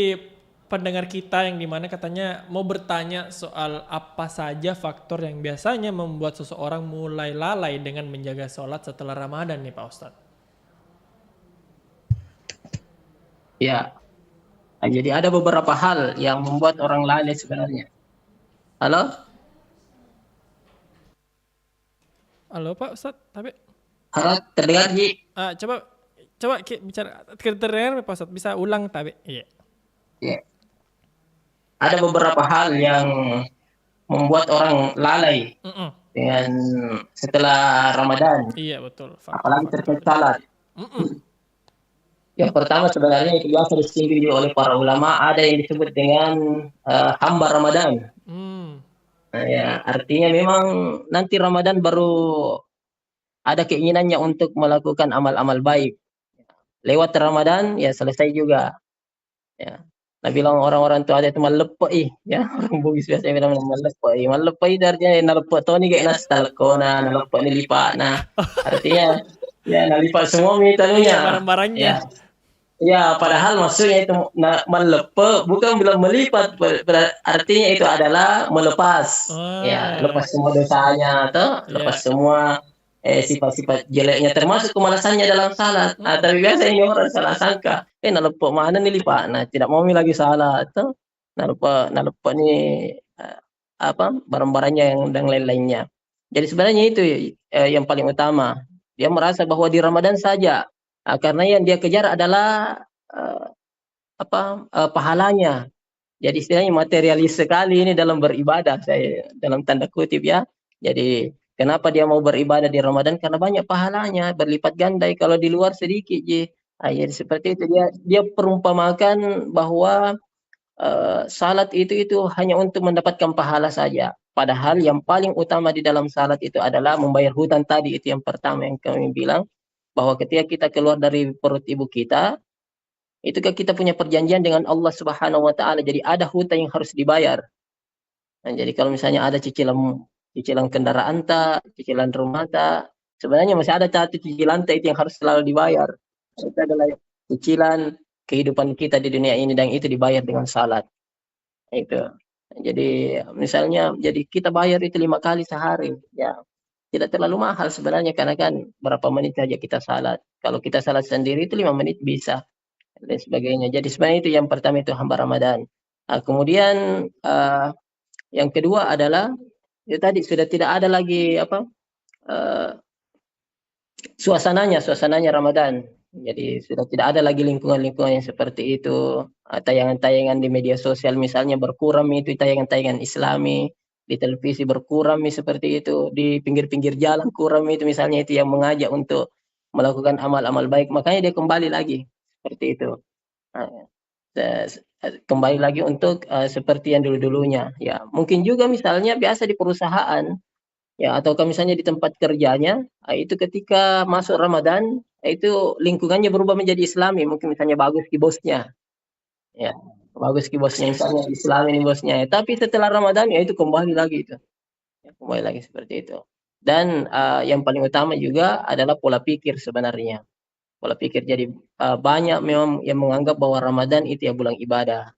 pendengar kita yang dimana katanya mau bertanya soal apa saja faktor yang biasanya membuat seseorang mulai lalai dengan menjaga sholat setelah Ramadan nih Pak Ustadz. Ya, jadi ada beberapa hal yang membuat orang lalai sebenarnya. Halo? Halo Pak Ustadz, tapi Halo, terdengar Ji? coba bicara terdengar Pak Ustadz, bisa ulang tapi iya. Ya. Ada beberapa hal yang membuat orang lalai dengan setelah Ramadan. Iya betul. Apalagi terkait salat. Yang pertama sebenarnya itu biasa disinggung oleh para ulama, ada yang disebut dengan hamba Ramadan. Nah, ya, artinya memang nanti Ramadan baru ada keinginannya untuk melakukan amal-amal baik. Lewat Ramadan ya selesai juga. Ya. Nah bilang orang-orang tua ada itu malepai, ya orang Bugis biasanya bilang malepai itu artinya nalepai tuh nih kayak nas talkona, nalepai ini lipat. Nah artinya ya nalipat semua mitanunya. Barang-barangnya. Ya padahal maksudnya itu melepas bukan bilang melipat, artinya itu adalah melepas. Ya lepas semua dosanya atau lepas semua sifat-sifat jeleknya termasuk kemalasannya dalam salat. Nah, tapi biasa ini orang salah sangka. Nalepo mana nih lipat. Nah, tidak mau lagi salat atau nalepo nih apa barang-barangnya yang dan lain-lainnya. Jadi sebenarnya itu yang paling utama. Dia merasa bahwa di Ramadan saja karena yang dia kejar adalah pahalanya. Jadi istilahnya materialis sekali ini dalam beribadah, saya dalam tanda kutip ya. Jadi kenapa dia mau beribadah di Ramadan? Karena banyak pahalanya, berlipat ganda. Kalau di luar sedikit, jadi seperti itu dia perumpamakan bahwa salat itu hanya untuk mendapatkan pahala saja. Padahal yang paling utama di dalam salat itu adalah membayar hutang tadi, itu yang pertama yang kami bilang bahwa ketika kita keluar dari perut ibu kita, itu kan kita punya perjanjian dengan Allah Subhanahu wa taala. Jadi ada hutang yang harus dibayar. Nah, jadi kalau misalnya ada cicilan kendaraan cicilan rumah sebenarnya masih ada satu cicilan itu yang harus selalu dibayar. Itu adalah cicilan kehidupan kita di dunia ini dan itu dibayar dengan salat. Itu. Jadi misalnya jadi kita bayar itu 5 kali sehari, ya. Tidak terlalu mahal sebenarnya karena kan berapa menit saja kita salat. Kalau kita salat sendiri itu 5 menit bisa. Dan sebagainya. Jadi sebenarnya itu yang pertama itu hamba Ramadan. Kemudian yang kedua adalah itu tadi sudah tidak ada lagi suasananya Ramadan. Jadi sudah tidak ada lagi lingkungan-lingkungan yang seperti itu. Tayangan-tayangan di media sosial misalnya berkurang, itu tayangan-tayangan Islami, di televisi berkurang seperti itu, di pinggir-pinggir jalan kurang itu misalnya itu yang mengajak untuk melakukan amal-amal baik, makanya dia kembali lagi seperti itu. Kembali lagi untuk seperti yang dulu-dulunya. Ya, mungkin juga misalnya biasa di perusahaan, ya, atau misalnya di tempat kerjanya, itu ketika masuk Ramadan, itu lingkungannya berubah menjadi Islami, mungkin misalnya bagus ki bosnya, ya, bagus ki bosnya misalnya Islami ini bosnya, ya. Tapi setelah Ramadan ya itu kembali lagi itu, ya, kembali lagi seperti itu. Dan yang paling utama juga adalah pola pikir sebenarnya. Pola pikir. Jadi banyak memang yang menganggap bahwa Ramadan itu ya bulan ibadah.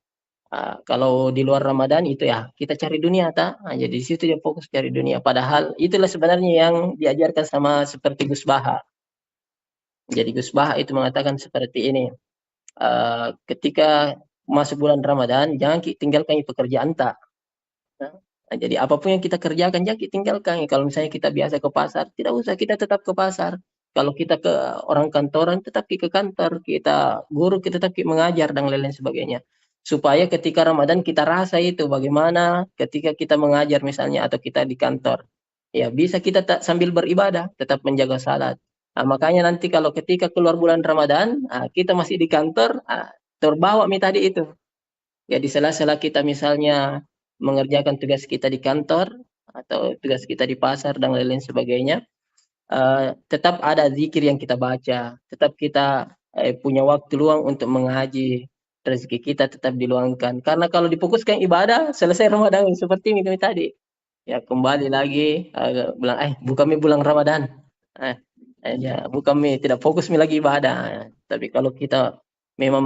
Kalau di luar Ramadan itu ya kita cari dunia jadi di situ dia fokus cari dunia. Padahal itulah sebenarnya yang diajarkan sama seperti Gus Baha. Jadi Gus Baha itu mengatakan seperti ini. Ketika masuk bulan Ramadan jangan tinggalkan pekerjaan jadi apapun yang kita kerjakan jangan tinggalkan. Kalau misalnya kita biasa ke pasar, tidak usah kita tetap ke pasar. Kalau kita ke orang kantoran, tetap ke kantor. Kita guru, kita tetap mengajar dan lain-lain sebagainya. Supaya ketika Ramadan kita rasa itu bagaimana ketika kita mengajar misalnya atau kita di kantor. Ya bisa kita sambil beribadah, tetap menjaga salat. Makanya nanti kalau ketika keluar bulan Ramadan, kita masih di kantor, terbawa tadi itu. Ya di sela-sela kita misalnya mengerjakan tugas kita di kantor, atau tugas kita di pasar dan lain-lain sebagainya, tetap ada zikir yang kita baca, tetap kita, punya waktu luang untuk mengaji, rezeki kita tetap diluangkan. Karena kalau difokuskan ibadah, selesai Ramadan seperti ini tadi, ya kembali lagi, bilang, bukan mi bulan Ramadan." Eh, ya bukan mi tidak fokus mi lagi ibadah. Tapi kalau kita memang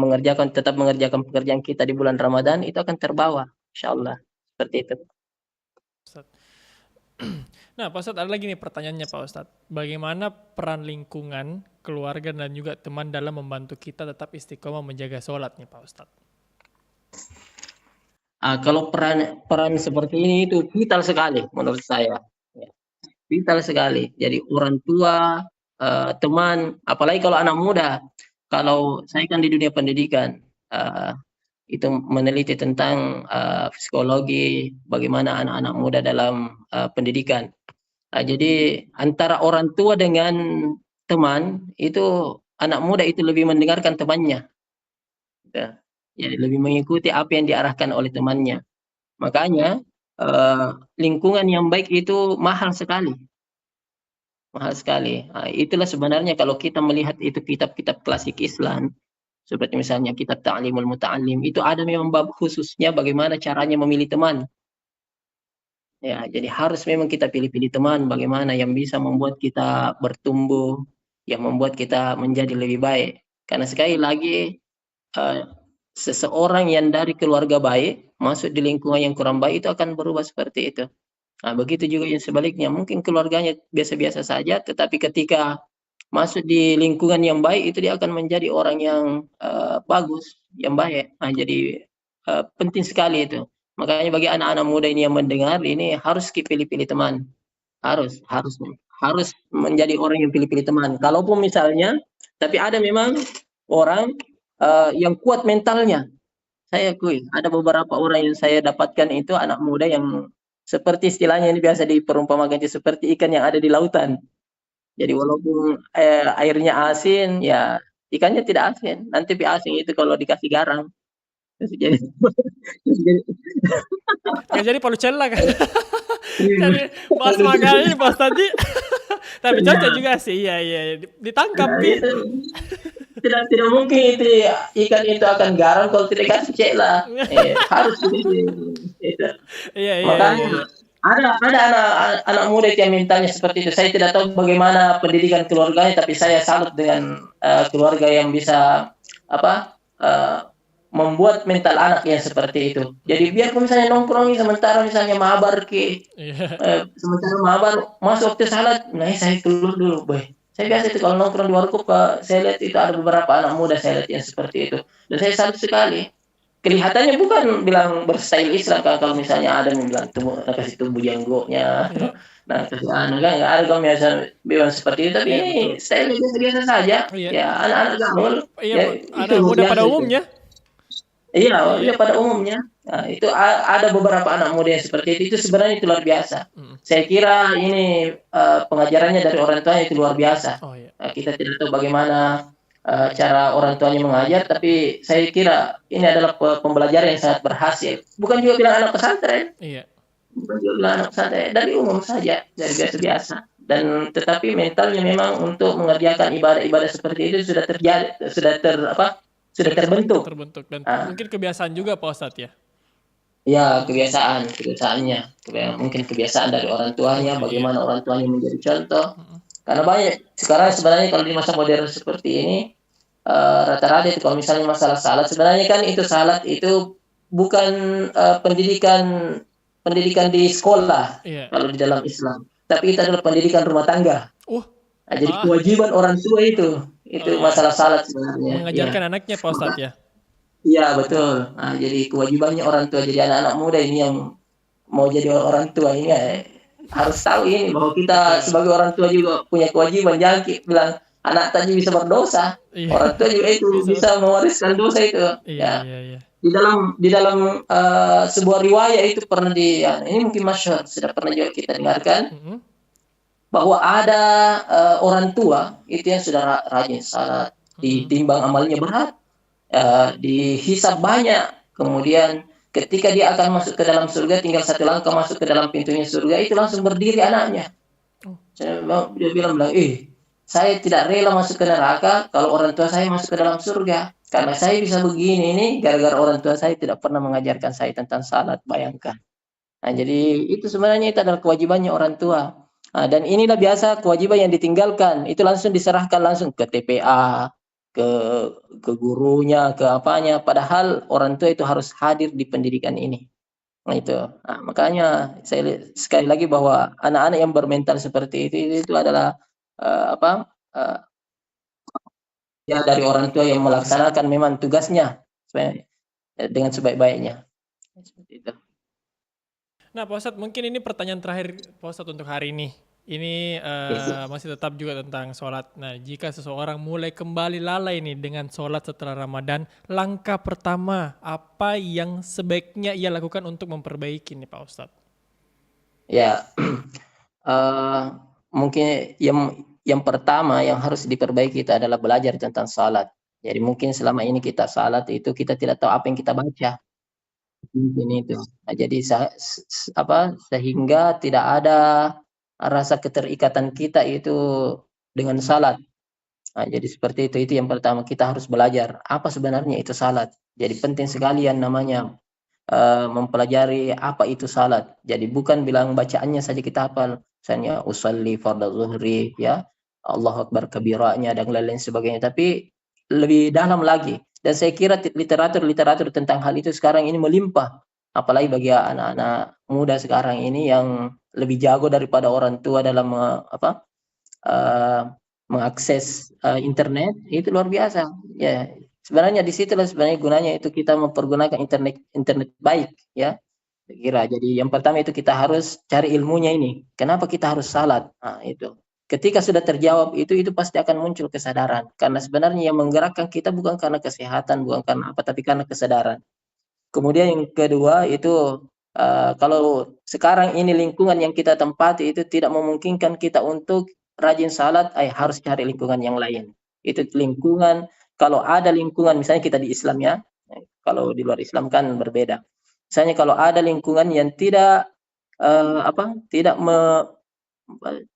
tetap mengerjakan pekerjaan kita di bulan Ramadan, itu akan terbawa, insyaallah, seperti itu. Ustadz. Nah, Pak Ustadz ada lagi nih pertanyaannya Pak Ustadz. Bagaimana peran lingkungan, keluarga dan juga teman dalam membantu kita tetap istiqomah menjaga sholat nih Pak Ustadz? Kalau peran peran seperti ini itu vital sekali menurut saya, ya, vital sekali. Jadi orang tua, teman, apalagi kalau anak muda. Kalau saya kan di dunia pendidikan, itu meneliti tentang, psikologi bagaimana anak-anak muda dalam, pendidikan. Jadi antara orang tua dengan teman, itu anak muda itu lebih mendengarkan temannya, ya. Jadi lebih mengikuti apa yang diarahkan oleh temannya. Makanya, lingkungan yang baik itu mahal sekali. Itulah sebenarnya kalau kita melihat itu kitab-kitab klasik Islam, seperti misalnya kitab Ta'limul Muta'allim, itu ada memang bab khususnya bagaimana caranya memilih teman. Ya, jadi harus memang kita pilih-pilih teman bagaimana yang bisa membuat kita bertumbuh, yang membuat kita menjadi lebih baik. Karena sekali lagi, eee, seseorang yang dari keluarga baik, masuk di lingkungan yang kurang baik itu akan berubah seperti itu. Begitu juga yang sebaliknya, mungkin keluarganya biasa-biasa saja, tetapi ketika masuk di lingkungan yang baik, itu dia akan menjadi orang yang, bagus, yang baik. Jadi, penting sekali itu. Makanya bagi anak-anak muda ini yang mendengar ini harus pilih-pilih teman, harus harus harus menjadi orang yang pilih-pilih teman. Kalaupun misalnya tapi ada memang orang, yang kuat mentalnya. Saya akui, ada beberapa orang yang saya dapatkan itu anak muda yang seperti istilahnya ini biasa diperumpamakan itu seperti ikan yang ada di lautan. Jadi walaupun, airnya asin, ya ikannya tidak asin, nanti asin itu kalau dikasih garam. Terus jadi jadi Nggak jadi Palucella kan? iya, Cari bahas makanan ini Pak Ustadz. Tapi cocok juga sih, iya iya. Ditangkap nah Pi. itu tidak tidak mungkin itu ikan itu akan garam kalau tidak kasih cek lah, harus begitu, itu. Iya iya iya. Makanya ada anak muda yang mentalnya seperti itu. Saya tidak tahu bagaimana pendidikan keluarganya, tapi saya salut dengan, keluarga yang bisa apa, membuat mental anak yang seperti itu. Jadi biarpun misalnya nongkrong sementara misalnya mabar Iya. sementara mabar masuk waktu salat, nah saya keluar dulu, boy. Saya biasa itu kalau nongkrong di warkop, saya lihat itu ada beberapa anak muda saya lihat yang seperti itu. Dan saya salut sekali. Kelihatannya bukan bilang berstyle Islam kalau misalnya ada yang bilang kasih tumbuh janggonya. Iya. Nah, terus kan nggak ada kalau biasa bilang seperti itu, tapi Iya ini betul. style biasa-biasa saja. Iya. Ya anak-anak gaul, Iya, ya itu anak luar muda pada biasa itu. umumnya. Iya, Iya. iya pada umumnya. Nah, itu ada beberapa anak muda yang seperti itu sebenarnya itu luar biasa. Saya kira ini, pengajarannya dari orang tuanya itu luar biasa. Oh iya. Kita tidak tahu bagaimana, cara orang tuanya mengajar, tapi saya kira ini adalah pembelajaran yang sangat berhasil. Bukan juga bilang anak pesantren, Iya. bukan juga bilang anak pesantren, dari umum saja, dari biasa-biasa. Dan tetapi mentalnya memang untuk mengerjakan ibadah-ibadah seperti itu sudah terjadi, sudah terbentuk. Terbentuk dan Ah. mungkin kebiasaan juga Pak Ustadz ya. Ya, kebiasaannya. Mungkin kebiasaan dari orang tuanya, Iya. bagaimana orang tuanya menjadi contoh. Mm-mm. Karena banyak sekarang sebenarnya kalau di masa modern seperti ini, rata-rata itu kalau misalnya masalah salat, sebenarnya kan itu salat itu bukan, pendidikan di sekolah Iya. kalau di dalam Islam, tapi itu adalah pendidikan rumah tangga. Jadi Ah, kewajiban orang tua itu iya. masalah salat sebenarnya. Mengajarkan Ya. anaknya Pak Ustadz ya. Iya betul. Jadi kewajibannya orang tua jadi anak-anak muda ini yang mau jadi orang tua ini harus tahu ini bahwa kita sebagai orang tua juga punya kewajiban. Jangan bilang anak tadi bisa berdosa. Iya. Orang tua juga itu bisa mewariskan dosa itu. Iya, Ya. iya. Di dalam sebuah riwayat itu pernah ini mungkin masyhur sudah pernah juga kita dengarkan Mm-mm. bahwa ada orang tua itu yang sudah rajin salat, ditimbang amalnya berat, dihisab banyak, kemudian ketika dia akan masuk ke dalam surga, tinggal satu langkah masuk ke dalam pintunya surga, itu langsung berdiri anaknya. Dia bilang, saya tidak rela masuk ke neraka kalau orang tua saya masuk ke dalam surga. Karena saya bisa begini ini gara-gara orang tua saya tidak pernah mengajarkan saya tentang salat, bayangkan. Nah, jadi itu sebenarnya itu adalah kewajibannya orang tua. Nah, dan inilah biasa kewajiban yang ditinggalkan. Itu langsung diserahkan langsung ke TPA, ke gurunya, ke apanya. Padahal orang tua itu harus hadir di pendidikan ini. Nah itu. Nah, makanya saya sekali lagi bahwa anak-anak yang bermental seperti itu adalah apa? Ya dari orang tua yang melaksanakan memang tugasnya dengan sebaik-baiknya. Seperti itu. Nah, Pak Ustadz, mungkin ini pertanyaan terakhir Pak Ustadz untuk hari ini. Ini masih tetap juga tentang sholat. Nah, jika seseorang mulai kembali lalai nih dengan sholat setelah Ramadan, langkah pertama apa yang sebaiknya ia lakukan untuk memperbaiki nih Pak Ustadz? Ya, mungkin yang pertama yang harus diperbaiki itu adalah belajar tentang salat. Jadi mungkin selama ini kita salat itu kita tidak tahu apa yang kita baca. Mungkin itu. Nah, jadi sehingga tidak ada rasa keterikatan kita itu dengan salat. Nah, jadi seperti itu yang pertama kita harus belajar apa sebenarnya itu salat. Jadi penting sekali yang namanya mempelajari apa itu salat. Jadi bukan bilang bacaannya saja kita hafal. Misalnya usolli fardhu zuhri ya, Allahu akbar kabiranya dan lain-lain sebagainya. Tapi lebih dalam lagi. Dan saya kira literatur tentang hal itu sekarang ini melimpah. Apalagi bagi anak-anak muda sekarang ini yang lebih jago daripada orang tua dalam mengakses internet, itu luar biasa. Ya, sebenarnya di situlah sebenarnya gunanya itu kita mempergunakan internet baik ya. Saya kira. Jadi yang pertama itu kita harus cari ilmunya ini. Kenapa kita harus salat? Nah, itu. Ketika sudah terjawab itu pasti akan muncul kesadaran. Karena sebenarnya yang menggerakkan kita bukan karena kesehatan, bukan karena apa, tapi karena kesadaran. Kemudian yang kedua itu kalau sekarang ini lingkungan yang kita tempati itu tidak memungkinkan kita untuk rajin salat, harus cari lingkungan yang lain. Itu lingkungan, kalau ada lingkungan misalnya kita di Islam ya, kalau di luar Islam kan berbeda. Misalnya kalau ada lingkungan yang tidak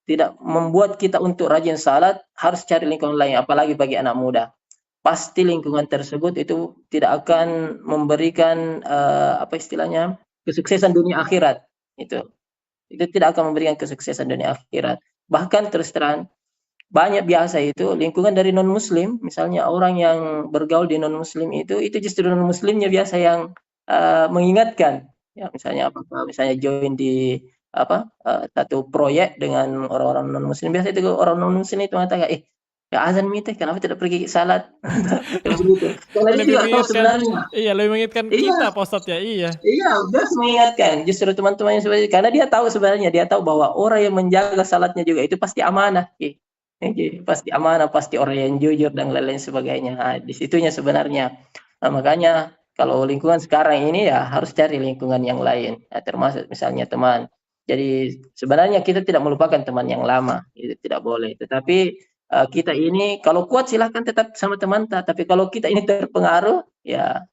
tidak membuat kita untuk rajin salat, harus cari lingkungan lain, apalagi bagi anak muda. Pasti lingkungan tersebut itu tidak akan memberikan apa istilahnya kesuksesan dunia akhirat. Itu tidak akan memberikan kesuksesan dunia akhirat. Bahkan terus terang banyak biasa itu lingkungan dari non muslim, misalnya orang yang bergaul di non muslim itu justru non muslimnya biasa yang mengingatkan ya, misalnya misalnya join di satu proyek dengan orang-orang non muslim, biasa itu orang non muslim itu mengatakan ya azan mite kenapa tidak pergi salat. Karena dia Lebih juga tahu mengingatkan, sebenarnya. iya lebih mengingatkan kita Pak Ustadz ya, iya. Iya, dia mengingatkan justru teman-temannya seperti karena dia tahu sebenarnya, dia tahu bahwa orang yang menjaga salatnya juga itu pasti amanah. Pasti amanah, pasti orang yang jujur dan lain-lain sebagainya. Nah, di situnya sebenarnya. Nah, makanya kalau lingkungan sekarang ini ya harus cari lingkungan yang lain, ya, termasuk misalnya teman. Jadi sebenarnya kita tidak melupakan teman yang lama, itu tidak boleh. Tetapi kita ini kalau kuat silahkan tetap sama teman, tapi kalau kita ini terpengaruh, ya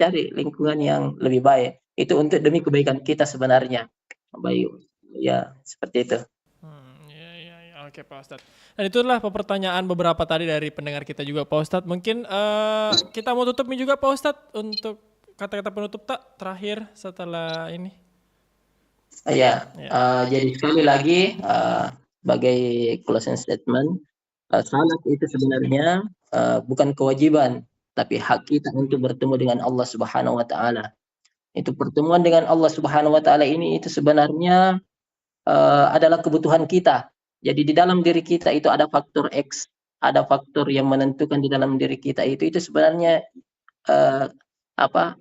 cari lingkungan yang lebih baik. Itu untuk demi kebaikan kita sebenarnya. Baik, ya seperti itu. Ya. Oke Pak Ustadz. Dan itulah pertanyaan beberapa tadi dari pendengar kita juga Pak Ustadz. Mungkin kita mau tutup nih juga Pak Ustadz untuk kata-kata penutup terakhir setelah ini. Jadi sekali lagi sebagai closing statement, salat itu sebenarnya bukan kewajiban, tapi hak kita untuk bertemu dengan Allah Subhanahu wa taala. Itu pertemuan dengan Allah Subhanahu wa taala ini itu sebenarnya adalah kebutuhan kita. Jadi di dalam diri kita itu ada faktor X, ada faktor yang menentukan di dalam diri kita itu sebenarnya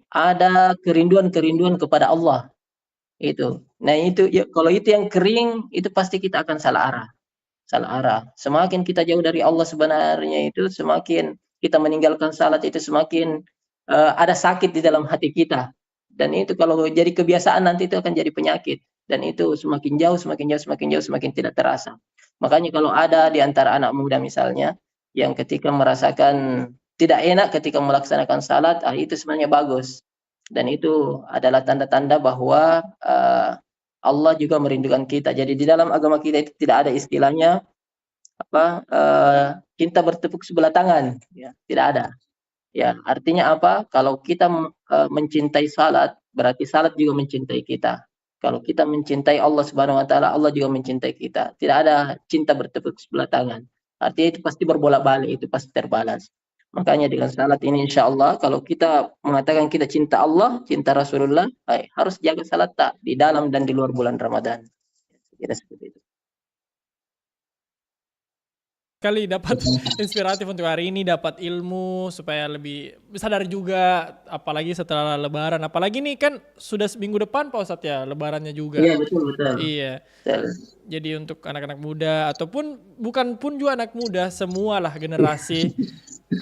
ada kerinduan kepada Allah. Itu. Nah, itu ya, kalau itu yang kering itu pasti kita akan salah arah. Salah arah. Semakin kita jauh dari Allah sebenarnya itu semakin kita meninggalkan salat itu semakin ada sakit di dalam hati kita. Dan itu kalau jadi kebiasaan nanti itu akan jadi penyakit. Dan itu semakin jauh, semakin tidak terasa. Makanya kalau ada di antara anak muda misalnya, yang ketika merasakan tidak enak ketika melaksanakan salat, itu sebenarnya bagus. dan itu adalah tanda-tanda bahwa Allah juga merindukan kita. Jadi di dalam agama kita itu tidak ada istilahnya cinta bertepuk sebelah tangan, ya, tidak ada. Ya, artinya apa? Kalau kita mencintai salat, berarti salat juga mencintai kita. Kalau kita mencintai Allah Subhanahu wa taala, Allah juga mencintai kita. Tidak ada cinta bertepuk sebelah tangan. Artinya itu pasti berbolak-balik, itu pasti terbalas. Makanya dengan salat ini insyaallah kalau kita mengatakan kita cinta Allah, cinta Rasulullah, harus jaga salat tak di dalam dan di luar bulan Ramadan. Kira seperti itu. Kali dapat inspiratif untuk hari ini, dapat ilmu supaya lebih sadar juga, apalagi setelah lebaran. Apalagi nih kan sudah seminggu depan Pak Ustadz ya, lebarannya juga. Iya, betul betul. Iya. Betul. Jadi untuk anak-anak muda ataupun bukan pun juga anak muda, semualah generasi.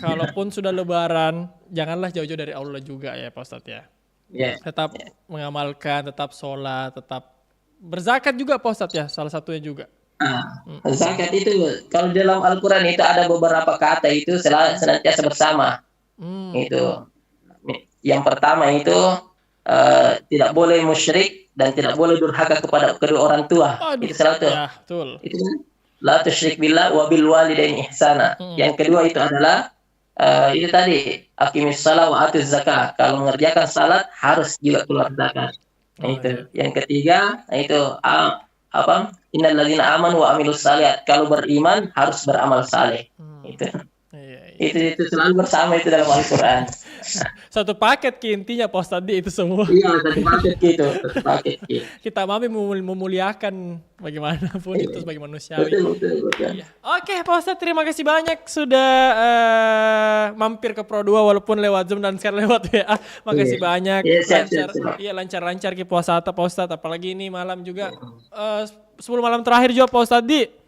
Kalaupun sudah lebaran, janganlah jauh-jauh dari Allah juga ya Pak Ustadz ya. Iya. Tetap mengamalkan, tetap sholat, tetap berzakat juga Pak Ustadz ya, salah satunya juga. Zakat itu kalau dalam Al-Quran itu ada beberapa kata itu senantiasa bersama. Itu yang pertama itu tidak boleh musyrik dan tidak boleh durhaka kepada kedua orang tua. Itu salah satu. Ya, betul. Itu la tusyrik billah wa bil walidaini ihsana. Yang kedua itu adalah itu tadi aqimis shalah wa atuz zakah. Kalau mengerjakan salat harus juga keluar zakat. Itu. Yang ketiga itu innal ladzina amanu wa amilus shalihat. Kalau beriman harus beramal saleh. Itu. Itu selalu bersama itu dalam Al-Qur'an. Satu paket intinya Pak Ustadz itu semua. Iya, satu paket gitu, satu paket gitu. Kita mami memuliakan bagaimanapun itu sebagai manusiawi. Betul. Iya. Oke, Pak Ustadz, terima kasih banyak sudah mampir ke Pro 2 walaupun lewat Zoom dan sekarang lewat WA. Makasih banyak. Siap. Iya, lancar-lancar ke puasa Pak Ustadz, apalagi ini malam juga 10 malam terakhir juga Pak Ustadz.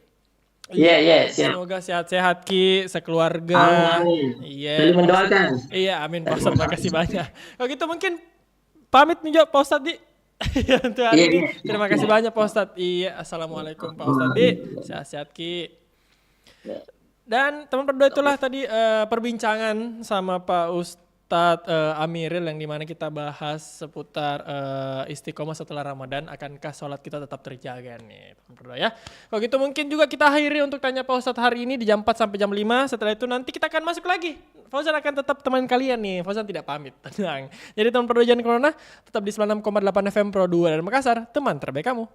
Iya, siap. Semoga sehat-sehat Ki, sekeluarga. Amin. Iya. Saling mendoakan. Iya, amin Pak Ustadz, makasih banyak. Kalau gitu mungkin pamit nih Pak Ustadz untuk hari ini. Terima kasih banyak Pak Ustadz. Iya, assalamualaikum Pak Ustadz. Sehat-sehat Ki. Dan teman berdua itulah tadi perbincangan sama Pak Ustadz Amiril yang dimana kita bahas seputar istiqomah setelah Ramadan. Akankah sholat kita tetap terjaga nih teman berdua ya. Kalau gitu mungkin juga kita akhiri untuk tanya Pak Ustadz hari ini di jam 4 sampai jam 5. Setelah itu nanti kita akan masuk lagi. Fauzan akan tetap teman kalian nih. Fauzan tidak pamit, tenang. Jadi teman berdua jangan corona, tetap di 96,8 FM Pro 2 dan Makassar, teman terbaik kamu.